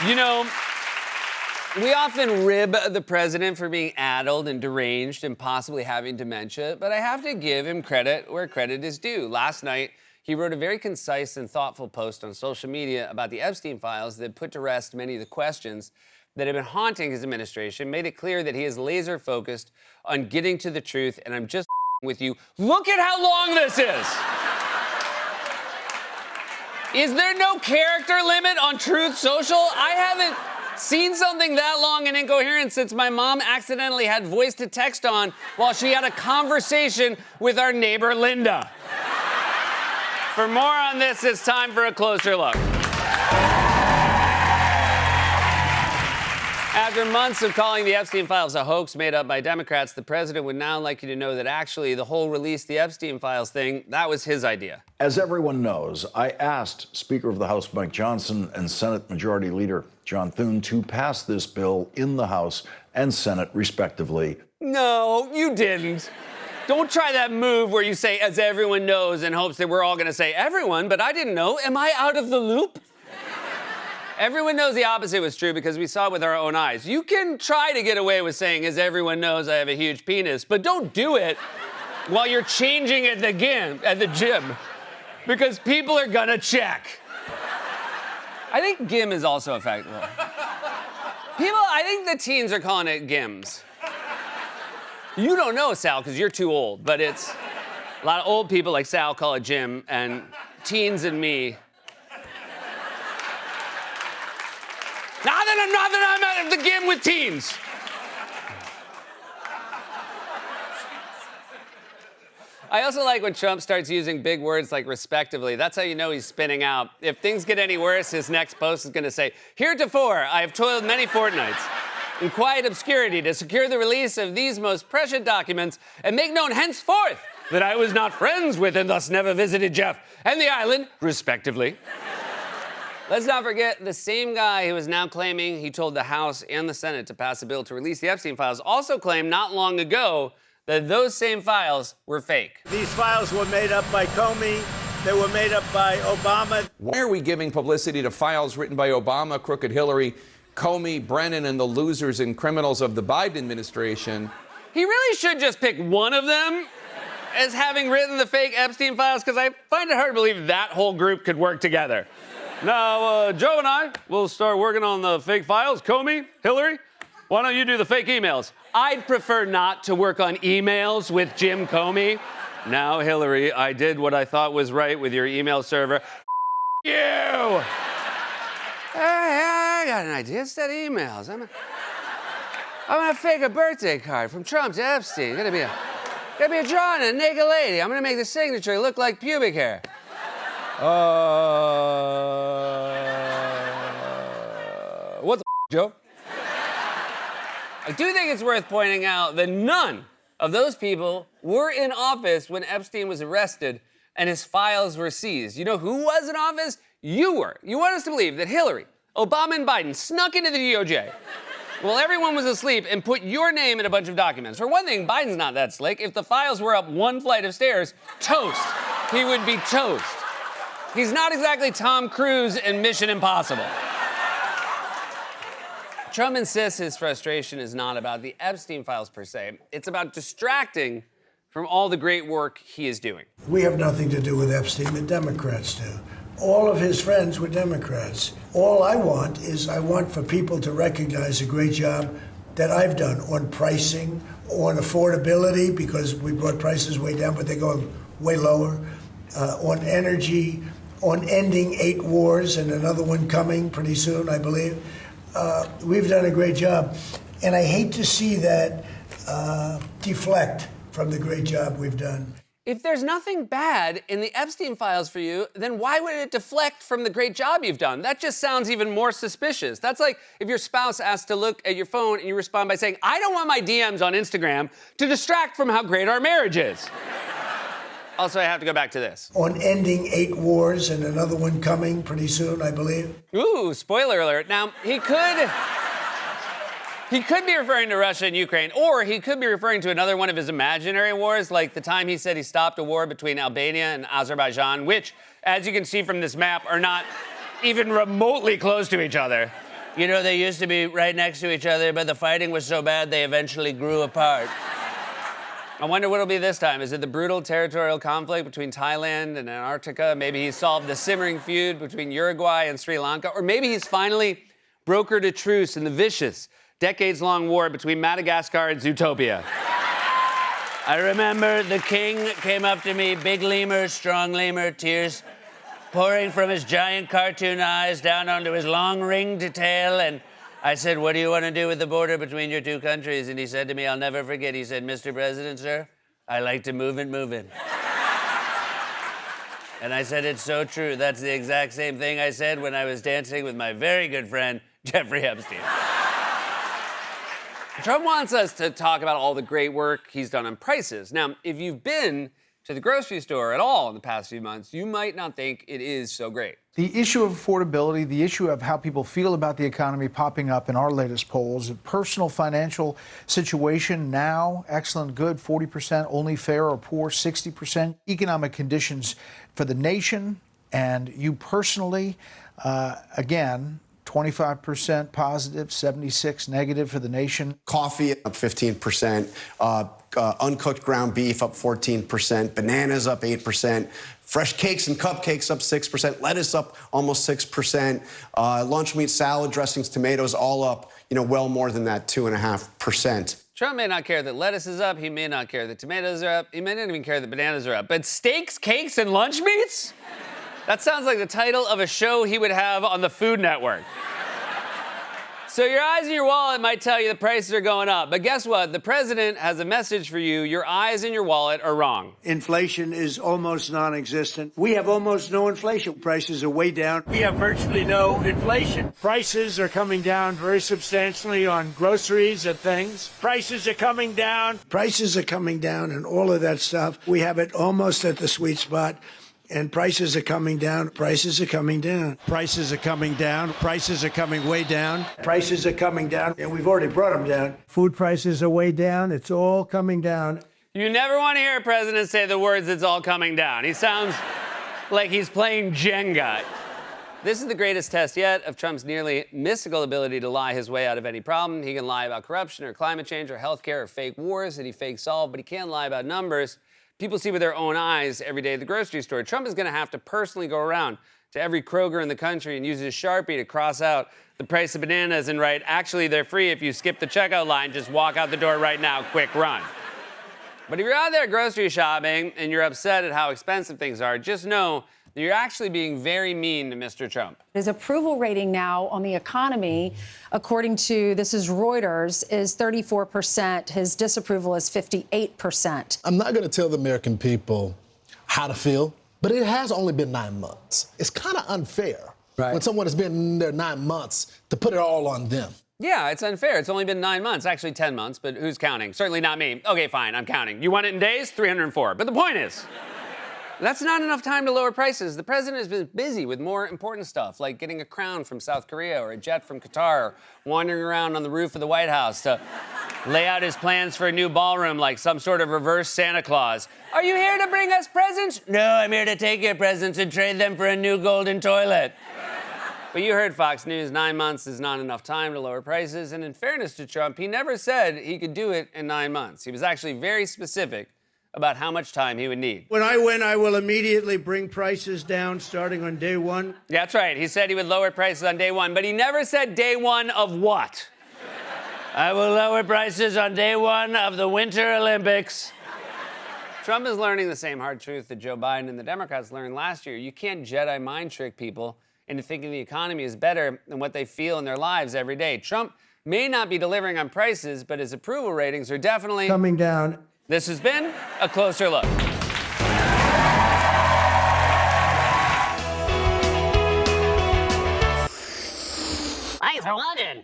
You know, we often rib the president for being addled and deranged and possibly having dementia, but I have to give him credit where credit is due. Last night, he wrote a very concise and thoughtful post on social media about the Epstein files that put to rest many of the questions that have been haunting his administration, made it clear that he is laser focused on getting to the truth, and I'm just with you. Look at how long this is. Is there no character limit on Truth Social? I haven't seen something that long and incoherent since my mom accidentally had voice to text on while she had a conversation with our neighbor Linda. For more on this, it's time for a closer look. After months of calling the Epstein files a hoax made up by Democrats, the president would now like you to know that actually the whole release the Epstein files thing, that was his idea. As everyone knows, I asked Speaker of the House Mike Johnson and Senate Majority Leader John Thune to pass this bill in the House and Senate, respectively. No, you didn't. Don't try that move where you say, as everyone knows, in hopes that we're all going to say everyone, but I didn't know. Am I out of the loop? Everyone knows the opposite was true because we saw it with our own eyes. You can try to get away with saying, as everyone knows, I have a huge penis, but don't do it while you're changing at the gym, because people are gonna check. I think gym is also effective. I think the teens are calling it gyms. You don't know, Sal, because you're too old, but it's a lot of old people like Sal call it gym, and teens and me. Not that I'm at the gym with teens. I also like when Trump starts using big words like respectively. That's how you know he's spinning out. If things get any worse, his next post is going to say, heretofore, I have toiled many fortnights in quiet obscurity to secure the release of these most precious documents and make known henceforth that I was not friends with and thus never visited Jeff and the island, respectively. Let's not forget, the same guy who is now claiming he told the House and the Senate to pass a bill to release the Epstein files also claimed not long ago that those same files were fake. These files were made up by Comey. They were made up by Obama. Why are we giving publicity to files written by Obama, crooked Hillary, Comey, Brennan, and the losers and criminals of the Biden administration? He really should just pick one of them as having written the fake Epstein files, because I find it hard to believe that whole group could work together. Now, Joe and I will start working on the fake files. Comey, Hillary, why don't you do the fake emails? I'd prefer not to work on emails with Jim Comey. Now, Hillary, I did what I thought was right with your email server. You! I got an idea. Instead of emails, I'm gonna fake a birthday card from Trump to Epstein. Gonna be a drawing of a naked lady. I'm gonna make the signature look like pubic hair. What the Joe? I do think it's worth pointing out that none of those people were in office when Epstein was arrested and his files were seized. You know who was in office? You were. You want us to believe that Hillary, Obama, and Biden snuck into the DOJ while everyone was asleep and put your name in a bunch of documents. For one thing, Biden's not that slick. If the files were up one flight of stairs, toast. He would be toast. He's not exactly Tom Cruise in Mission Impossible. Trump insists his frustration is not about the Epstein files per se. It's about distracting from all the great work he is doing. We have nothing to do with Epstein. The Democrats do. All of his friends were Democrats. All I want for people to recognize a great job that I've done on pricing, on affordability, because we brought prices way down, but they're going way lower, on energy, on ending 8 wars and another one coming pretty soon, I believe. We've done a great job. And I hate to see that deflect from the great job we've done. If there's nothing bad in the Epstein files for you, then why would it deflect from the great job you've done? That just sounds even more suspicious. That's like if your spouse asks to look at your phone and you respond by saying, I don't want my DMs on Instagram to distract from how great our marriage is. Also, I have to go back to this. On ending 8 wars and another one coming pretty soon, I believe. Ooh, spoiler alert. Now, he could be referring to Russia and Ukraine, or he could be referring to another one of his imaginary wars, like the time he said he stopped a war between Albania and Azerbaijan, which, as you can see from this map, are not even remotely close to each other. You know, they used to be right next to each other, but the fighting was so bad they eventually grew apart. I wonder what it'll be this time. Is it the brutal territorial conflict between Thailand and Antarctica? Maybe he's solved the simmering feud between Uruguay and Sri Lanka? Or maybe he's finally brokered a truce in the vicious, decades-long war between Madagascar and Zootopia. I remember the king came up to me, big lemur, strong lemur, tears pouring from his giant cartoon eyes down onto his long ringed tail, and I said, what do you want to do with the border between your two countries? And he said to me, I'll never forget, he said, Mr. President, sir, I like to move it. And I said, it's so true. That's the exact same thing I said when I was dancing with my very good friend, Jeffrey Epstein. Trump wants us to talk about all the great work he's done on prices. Now, if you've been to the grocery store at all in the past few months, you might not think it is so great. The issue of affordability, the issue of how people feel about the economy popping up in our latest polls, a personal financial situation now, excellent, good, 40%, only fair or poor, 60%, economic conditions for the nation and you personally, again, 25% positive, 76 negative for the nation. Coffee up 15%, uncooked ground beef up 14%, bananas up 8%, fresh cakes and cupcakes up 6%, lettuce up almost 6%, lunch meat, salad dressings, tomatoes all up, well more than that, 2.5%. Trump may not care that lettuce is up. He may not care that tomatoes are up. He may not even care that bananas are up. But steaks, cakes, and lunch meats? That sounds like the title of a show he would have on the Food Network. So your eyes and your wallet might tell you the prices are going up. But guess what? The president has a message for you. Your eyes and your wallet are wrong. Inflation is almost non-existent. We have almost no inflation. Prices are way down. We have virtually no inflation. Prices are coming down very substantially on groceries and things. Prices are coming down. Prices are coming down and all of that stuff. We have it almost at the sweet spot. And prices are coming down. Prices are coming down. Prices are coming down. Prices are coming way down. Prices are coming down, and we've already brought them down. Food prices are way down. It's all coming down. You never want to hear a president say the words, it's all coming down. He sounds like he's playing Jenga. This is the greatest test yet of Trump's nearly mystical ability to lie his way out of any problem. He can lie about corruption or climate change or healthcare or fake wars that he fake solved, but he can't lie about numbers. People see with their own eyes every day at the grocery store. Trump is going to have to personally go around to every Kroger in the country and use his Sharpie to cross out the price of bananas and write, actually, they're free if you skip the checkout line. Just walk out the door right now. Quick run. But if you're out there grocery shopping and you're upset at how expensive things are, just know that you're actually being very mean to Mr. Trump. His approval rating now on the economy, according to, this is Reuters, is 34%. His disapproval is 58%. I'm not going to tell the American people how to feel, but it has only been 9 months. It's kind of unfair when someone has been there 9 months to put it all on them. Yeah, it's unfair. It's only been 9 months, actually 10 months, but who's counting? Certainly not me. Okay, fine, I'm counting. You want it in days? 304. But the point is, that's not enough time to lower prices. The president has been busy with more important stuff, like getting a crown from South Korea or a jet from Qatar, or wandering around on the roof of the White House to lay out his plans for a new ballroom like some sort of reverse Santa Claus. Are you here to bring us presents? No, I'm here to take your presents and trade them for a new golden toilet. But you heard Fox News, 9 months is not enough time to lower prices. And in fairness to Trump, he never said he could do it in 9 months. He was actually very specific about how much time he would need. When I win, I will immediately bring prices down starting on day one. Yeah, that's right. He said he would lower prices on day one, but he never said day one of what? I will lower prices on day one of the Winter Olympics. Trump is learning the same hard truth that Joe Biden and the Democrats learned last year. You can't Jedi mind trick people into thinking the economy is better than what they feel in their lives every day. Trump may not be delivering on prices, but his approval ratings are definitely Coming down. This has been A Closer Look. Thanks for watching.